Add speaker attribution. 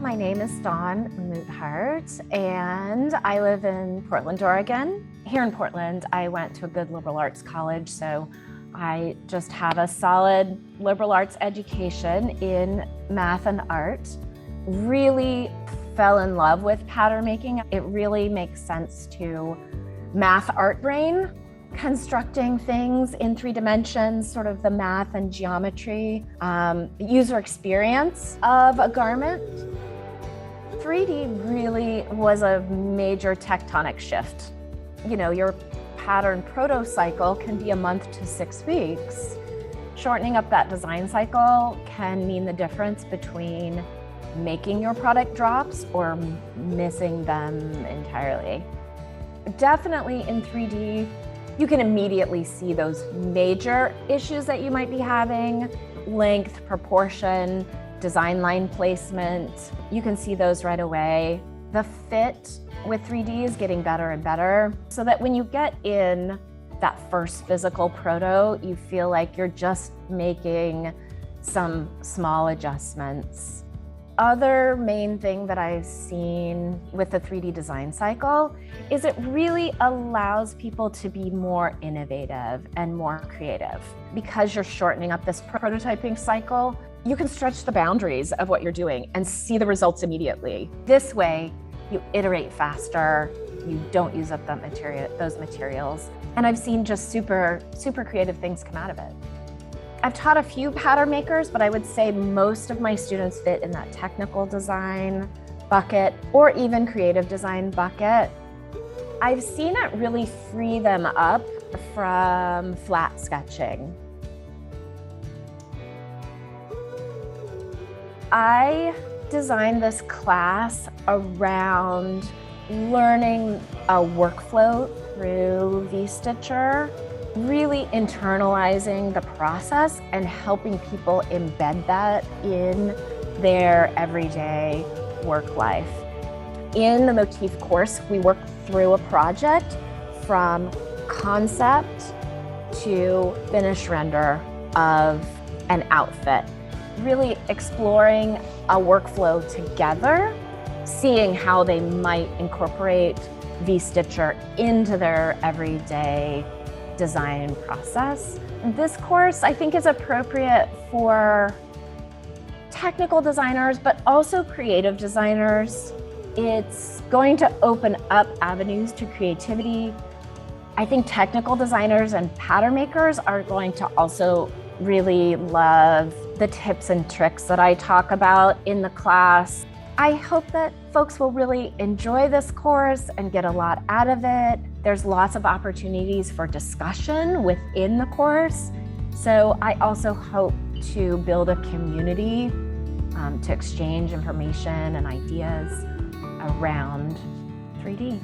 Speaker 1: My name is Dawn Moothart, and I live in Portland, Oregon. Here in Portland, I went to a good liberal arts college, so I just have a solid liberal arts education in math and art. Really fell in love with pattern making. It really makes sense to math art brain, constructing things in 3 dimensions, sort of the math and geometry, user experience of a garment. 3D really was a major tectonic shift. You know, your pattern proto cycle can be a month to 6 weeks. Shortening up that design cycle can mean the difference between making your product drops or missing them entirely. Definitely in 3D, you can immediately see those major issues that you might be having: length, proportion, design line placement. You can see those right away. The fit with 3D is getting better and better, so that when you get in that first physical proto, you feel like you're just making some small adjustments. Other main thing that I've seen with the 3D design cycle is it really allows people to be more innovative and more creative. Because you're shortening up this prototyping cycle, you can stretch the boundaries of what you're doing and see the results immediately. This way, you iterate faster, you don't use up those materials. And I've seen just super creative things come out of it. I've taught a few pattern makers, but I would say most of my students fit in that technical design bucket or even creative design bucket. I've seen it really free them up from flat sketching. I designed this class around learning a workflow through VStitcher, really internalizing the process and helping people embed that in their everyday work life. In the MOTIF course, we work through a project from concept to finished render of an outfit, really exploring a workflow together, seeing how they might incorporate VStitcher into their everyday design process. This course, I think, is appropriate for technical designers, but also creative designers. It's going to open up avenues to creativity. I think technical designers and pattern makers are going to also really love the tips and tricks that I talk about in the class. I hope that folks will really enjoy this course and get a lot out of it. There's lots of opportunities for discussion within the course. So I also hope to build a community to exchange information and ideas around 3D.